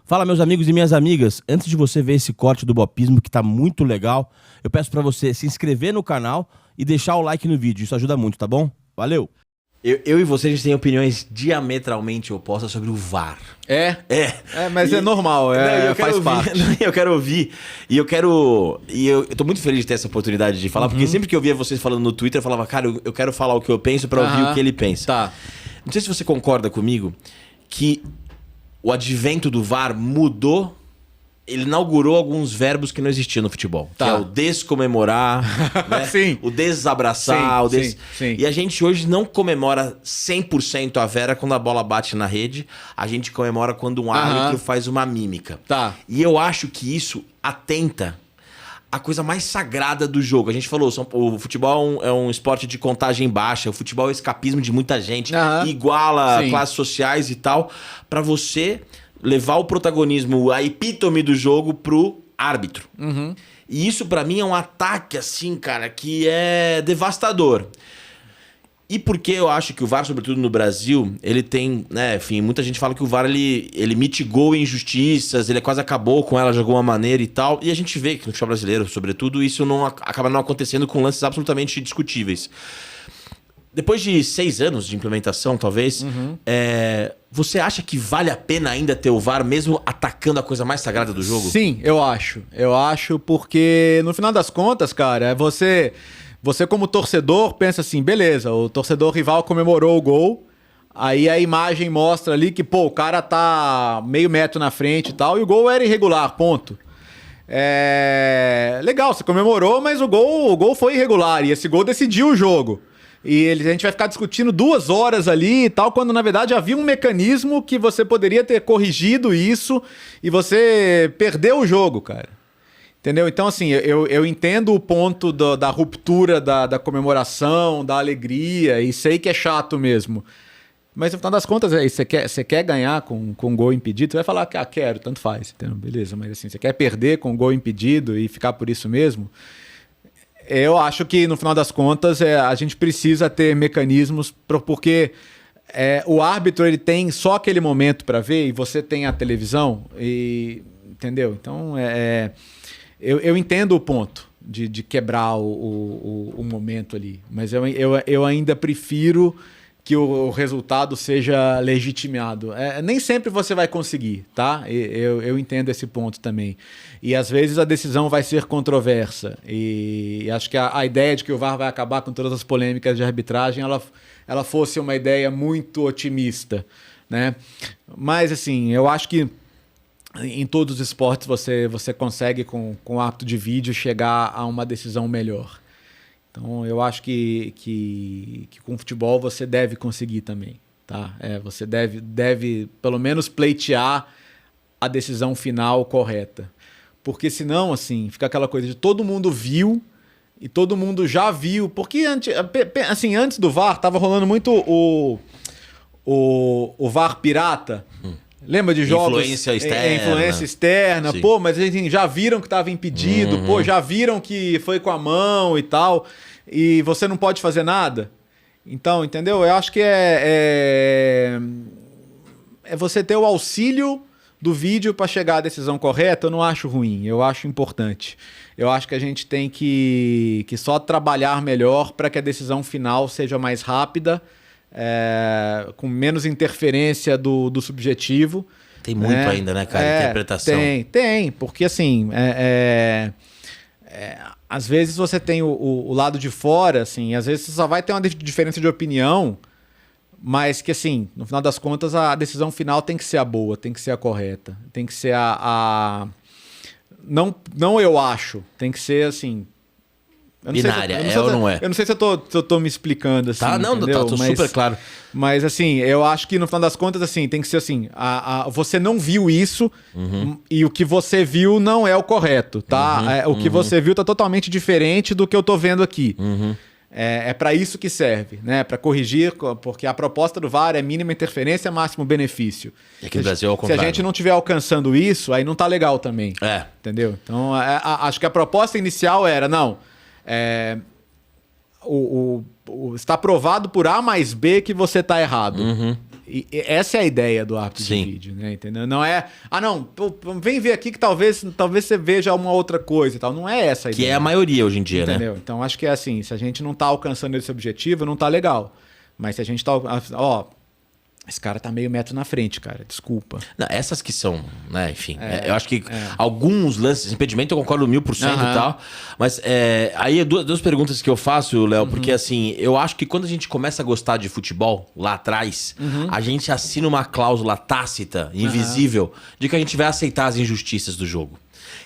Fala, meus amigos e minhas amigas. Antes de você ver esse corte do Bopismo, que tá muito legal, eu peço pra você se inscrever no canal e deixar o like no vídeo. Isso ajuda muito, tá bom? Valeu! Eu e você, a gente tem opiniões diametralmente opostas sobre o VAR. É? É. Mas é normal, faz parte. Eu quero ouvir. E eu tô muito feliz de ter essa oportunidade de falar, porque sempre que eu via vocês falando no Twitter, eu falava, cara, eu quero falar o que eu penso pra ouvir o que ele pensa. Tá. Não sei se você concorda comigo que o advento do VAR mudou. Ele inaugurou alguns verbos que não existiam no futebol. Tá. Que é o descomemorar, né? Sim. O desabraçar. Sim, sim. E a gente hoje não comemora 100% a Vera quando a bola bate na rede. A gente comemora quando um árbitro faz uma mímica. Tá. E eu acho que isso atenta a coisa mais sagrada do jogo. A gente falou, o futebol é um esporte de contagem baixa. O futebol é o escapismo de muita gente. Iguala classes sociais e tal. Pra você levar o protagonismo, a epítome do jogo pro árbitro. E isso pra mim é um ataque, assim, cara, que é devastador. E porque eu acho que o VAR, sobretudo no Brasil, ele tem, né, enfim, muita gente fala que o VAR, ele mitigou injustiças, ele quase acabou com ela de alguma maneira e tal. E a gente vê que no futebol brasileiro, sobretudo, isso acaba não acontecendo com lances absolutamente discutíveis. Depois de 6 anos de implementação, talvez, você acha que vale a pena ainda ter o VAR, mesmo atacando a coisa mais sagrada do jogo? Sim, eu acho. Eu acho porque, no final das contas, cara, você como torcedor pensa assim, beleza, o torcedor rival comemorou o gol, aí a imagem mostra ali que, pô, o cara tá meio metro na frente e tal, e o gol era irregular, ponto. Legal, você comemorou, mas o gol foi irregular, e esse gol decidiu o jogo. E a gente vai ficar discutindo 2 horas ali e tal, quando na verdade havia um mecanismo que você poderia ter corrigido isso e você perdeu o jogo, cara. Entendeu? Então, assim, eu entendo o ponto da ruptura da comemoração, da alegria, e sei que é chato mesmo. Mas no final das contas, você quer ganhar com gol impedido, você vai falar que quero, tanto faz. Entendeu? Beleza, mas assim, você quer perder com gol impedido e ficar por isso mesmo? Eu acho que, no final das contas, a gente precisa ter mecanismos, porque o árbitro ele tem só aquele momento para ver e você tem a televisão, entendeu? Então, eu entendo o ponto de quebrar o momento ali, mas eu ainda prefiro que o resultado seja legitimado. Nem sempre você vai conseguir, tá? Eu entendo esse ponto também. E às vezes a decisão vai ser controversa. E acho que a ideia de que o VAR vai acabar com todas as polêmicas de arbitragem, ela fosse uma ideia muito otimista, né? Mas assim, eu acho que em todos os esportes você consegue, com o ato de vídeo, chegar a uma decisão melhor. Então, eu acho que com o futebol você deve conseguir também, tá? Você deve, pelo menos, pleitear a decisão final correta. Porque senão, assim, fica aquela coisa de todo mundo viu e todo mundo já viu. Porque, antes do VAR, tava rolando muito o VAR pirata. Lembra de jogos? Influência externa. Influência externa. Sim. Pô, mas assim, já viram que estava impedido. Pô, já viram que foi com a mão e tal. E você não pode fazer nada. Então, entendeu? Eu acho que é você ter o auxílio do vídeo para chegar à decisão correta. Eu não acho ruim. Eu acho importante. Eu acho que a gente tem que só trabalhar melhor para que a decisão final seja mais rápida, com menos interferência do subjetivo. Tem muito ainda, né, cara? Interpretação. Tem, porque assim, às vezes você tem o lado de fora, assim, às vezes você só vai ter uma diferença de opinião, mas que assim, no final das contas, a decisão final tem que ser a boa, tem que ser a correta, tem que ser não eu acho, tem que ser assim... Binária, ou não é? Eu não sei se eu tô me explicando assim. Tá, não, entendeu? tô super claro. Mas assim, eu acho que no final das contas, assim, tem que ser assim: você não viu isso e o que você viu não é o correto, tá? O que você viu tá totalmente diferente do que eu tô vendo aqui. É para isso que serve, né? Para corrigir, porque a proposta do VAR é mínima interferência, máximo benefício. E aqui no Brasil é o contrário. Se a gente não estiver alcançando isso, aí não tá legal também. Entendeu? Então, acho que a proposta inicial era, não... está provado por A mais B que você está errado. E essa é a ideia do árbitro de vídeo, né? Entendeu? Não é, vem ver aqui que talvez você veja uma outra coisa e tal. Não é essa a ideia. Que é a maioria hoje em dia, entendeu? né? Então acho que é assim, se a gente não tá alcançando esse objetivo, não tá legal. Mas se a gente tá, esse cara tá meio metro na frente, cara. Desculpa. Não, essas que são, né? Enfim, eu acho que alguns lances, impedimento eu concordo 1000% e tal. Mas aí duas perguntas que eu faço, Léo, porque assim, eu acho que quando a gente começa a gostar de futebol lá atrás, a gente assina uma cláusula tácita, invisível, de que a gente vai aceitar as injustiças do jogo.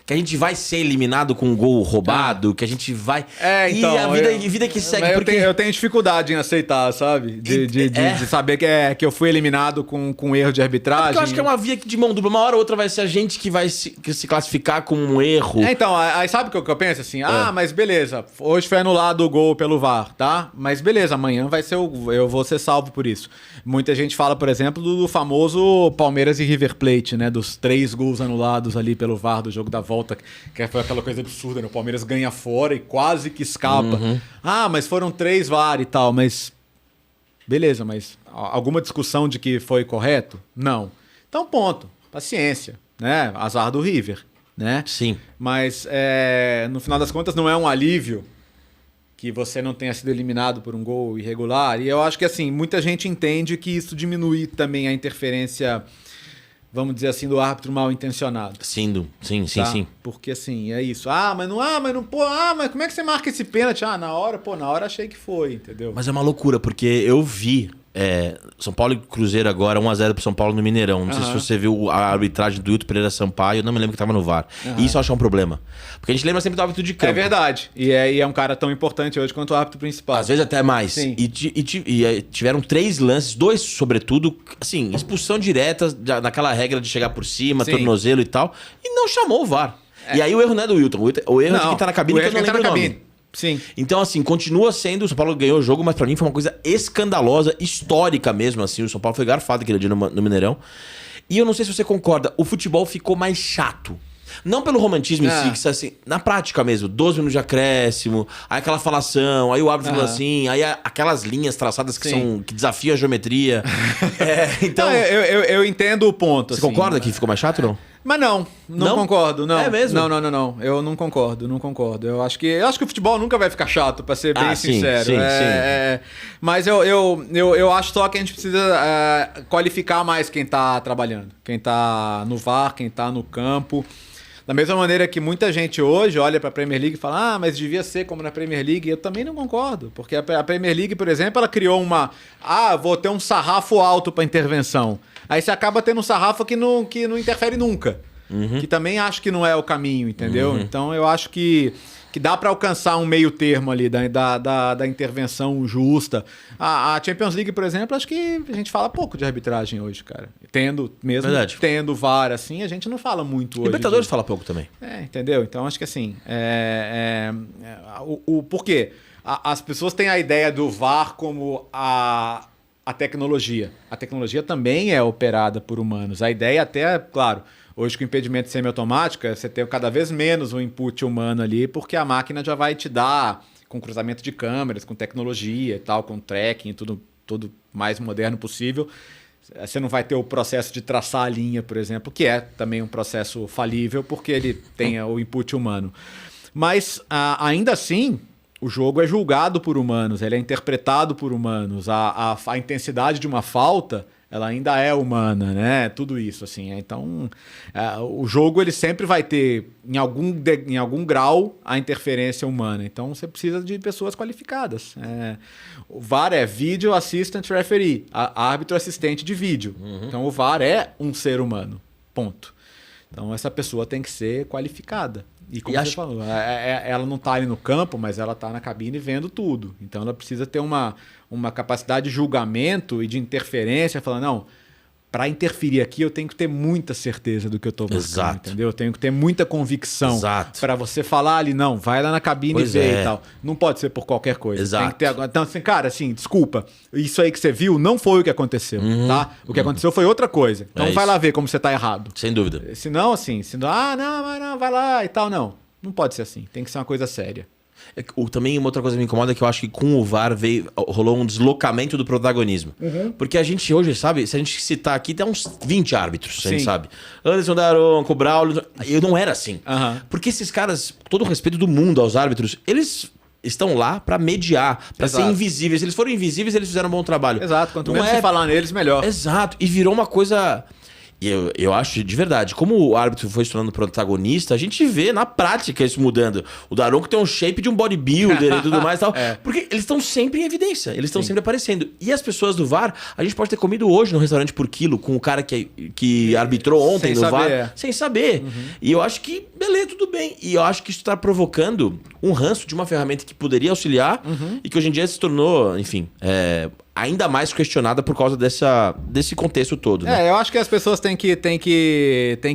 Que a gente vai ser eliminado com um gol roubado, que a gente vai... então, e a vida que segue... Eu tenho dificuldade em aceitar, sabe? De saber que eu fui eliminado com um erro de arbitragem. Porque eu acho que é uma via de mão dupla. Uma hora ou outra vai ser a gente que vai se classificar com um erro. Então, aí sabe o que eu penso? Assim, mas beleza, hoje foi anulado o gol pelo VAR, tá? Mas beleza, amanhã eu vou ser salvo por isso. Muita gente fala, por exemplo, do famoso Palmeiras e River Plate, né? Dos 3 gols anulados ali pelo VAR do jogo da volta, que foi aquela coisa absurda, né? O Palmeiras ganha fora e quase que escapa. Mas foram 3 VAR e tal, mas... Beleza, mas alguma discussão de que foi correto? Não. Então, ponto. Paciência, né? Azar do River, né? Sim. Mas, no final das contas, não é um alívio que você não tenha sido eliminado por um gol irregular. E eu acho que, assim, muita gente entende que isso diminui também a interferência... Vamos dizer assim, do árbitro mal intencionado. Sim. Porque assim, é isso. Mas como é que você marca esse pênalti? Na hora achei que foi, entendeu? Mas é uma loucura, porque eu vi São Paulo e Cruzeiro agora, 1-0 pro São Paulo no Mineirão. Não sei se você viu a arbitragem do Hilton Pereira Sampaio, eu não me lembro que tava no VAR. E isso eu acho um problema. Porque a gente lembra sempre do árbitro de campo. É verdade. E é um cara tão importante hoje quanto o árbitro principal. Às vezes até mais. Sim. E tiveram 3 lances, 2 sobretudo, assim, expulsão direta naquela regra de chegar por cima, tornozelo e tal, e não chamou o VAR. E aí o erro não é do Hilton, o erro é de quem tá na cabine, que eu não lembro o nome. Sim. Então, assim, continua sendo... O São Paulo ganhou o jogo, mas pra mim foi uma coisa escandalosa, histórica mesmo, assim. O São Paulo foi garfado aquele dia no Mineirão. E eu não sei se você concorda, o futebol ficou mais chato. Não pelo romantismo em si, que assim, na prática mesmo, 12 minutos de acréscimo, aí aquela falação, aí o árbitro falou assim, aí aquelas linhas traçadas que desafiam a geometria. Então... eu entendo o ponto. Você concorda que ficou mais chato ou não? Mas não concordo, não. É mesmo? Não. Eu não concordo. Eu acho que o futebol nunca vai ficar chato, pra ser bem sincero. Sim. Mas eu acho só que a gente precisa qualificar mais quem tá trabalhando. Quem tá no VAR, quem tá no campo. Da mesma maneira que muita gente hoje olha para a Premier League e fala, mas devia ser como na Premier League. Eu também não concordo, porque a Premier League, por exemplo, ela criou vou ter um sarrafo alto para intervenção. Aí você acaba tendo um sarrafo que não interfere nunca. Que também acho que não é o caminho, entendeu? Então eu acho que dá para alcançar um meio termo ali da intervenção justa. A Champions League, por exemplo, acho que a gente fala pouco de arbitragem hoje, cara. Tendo VAR, assim, a gente não fala muito hoje. Libertadores fala pouco também. Entendeu? Então acho que assim, por quê? As pessoas têm a ideia do VAR como a tecnologia. A tecnologia também é operada por humanos. A ideia até, claro... Hoje, com o impedimento semiautomático, você tem cada vez menos um input humano ali, porque a máquina já vai te dar, com cruzamento de câmeras, com tecnologia e tal, com tracking, tudo mais moderno possível. Você não vai ter o processo de traçar a linha, por exemplo, que é também um processo falível, porque ele tem o input humano. Mas, ainda assim, o jogo é julgado por humanos, ele é interpretado por humanos. A intensidade de uma falta... ela ainda é humana, né? Tudo isso, assim. Então, o jogo ele sempre vai ter, em algum grau, a interferência humana. Então, você precisa de pessoas qualificadas. O VAR é Video Assistant Referee, árbitro assistente de vídeo. Então, o VAR é um ser humano, ponto. Então, essa pessoa tem que ser qualificada. E como você falou, ela não está ali no campo, mas ela está na cabine vendo tudo. Então, ela precisa ter uma capacidade de julgamento e de interferência, falando, não, para interferir aqui eu tenho que ter muita certeza do que eu estou buscando, entendeu? Eu tenho que ter muita convicção para você falar ali, não, vai lá na cabine e vê e tal. Não pode ser por qualquer coisa. Tem que ter... Então, assim, cara, assim, desculpa, isso aí que você viu não foi o que aconteceu, tá? O que aconteceu foi outra coisa. Então vai lá ver como você tá errado. Sem dúvida. Senão, assim, não, vai lá e tal, não. Não pode ser assim. Tem que ser uma coisa séria. Também uma outra coisa que me incomoda é que eu acho que com o VAR rolou um deslocamento do protagonismo. Porque a gente hoje, sabe, se a gente citar aqui, tem uns 20 árbitros, a gente sabe. Anderson Daronco, Braulio... Eu não era assim. Porque esses caras, com todo o respeito do mundo aos árbitros, eles... estão lá pra mediar, pra ser invisíveis. Se eles forem invisíveis, eles fizeram um bom trabalho. Exato, quanto menos você falar neles, melhor. Exato, e virou uma coisa... Eu acho, de verdade, como o árbitro foi se tornando protagonista, a gente vê na prática isso mudando. O Daronco tem um shape de um bodybuilder e tudo mais e tal. Porque eles estão sempre em evidência, eles estão sempre aparecendo. E as pessoas do VAR, a gente pode ter comido hoje no restaurante por quilo com o cara que arbitrou ontem no VAR, sem saber. E eu acho que, beleza, tudo bem. E eu acho que isso está provocando um ranço de uma ferramenta que poderia auxiliar e que hoje em dia se tornou, enfim... ainda mais questionada por causa desse contexto todo. Né? Eu acho que as pessoas têm que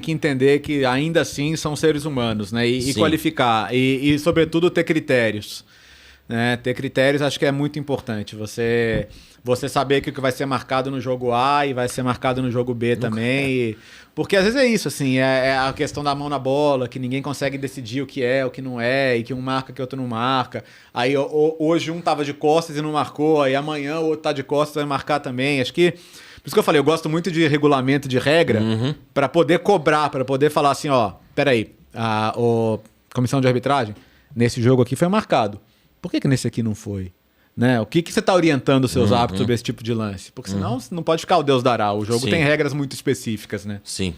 entender que ainda assim são seres humanos, né? E qualificar. E, sobretudo, ter critérios. Né? Ter critérios acho que é muito importante. Você saber que o que vai ser marcado no jogo A e vai ser marcado no jogo B também. Porque às vezes é isso, assim, é a questão da mão na bola, que ninguém consegue decidir o que é, o que não é, e que um marca que o outro não marca. Aí hoje um tava de costas e não marcou, aí amanhã o outro tá de costas e vai marcar também. Acho que, por isso que eu falei, eu gosto muito de regulamento, de regra, para poder cobrar, para poder falar assim, ó, peraí, a comissão de arbitragem, nesse jogo aqui foi marcado. Por que nesse aqui não foi? Né? O que você está orientando os seus árbitros sobre esse tipo de lance? Porque senão não pode ficar o Deus dará. O jogo tem regras muito específicas, né? Sim.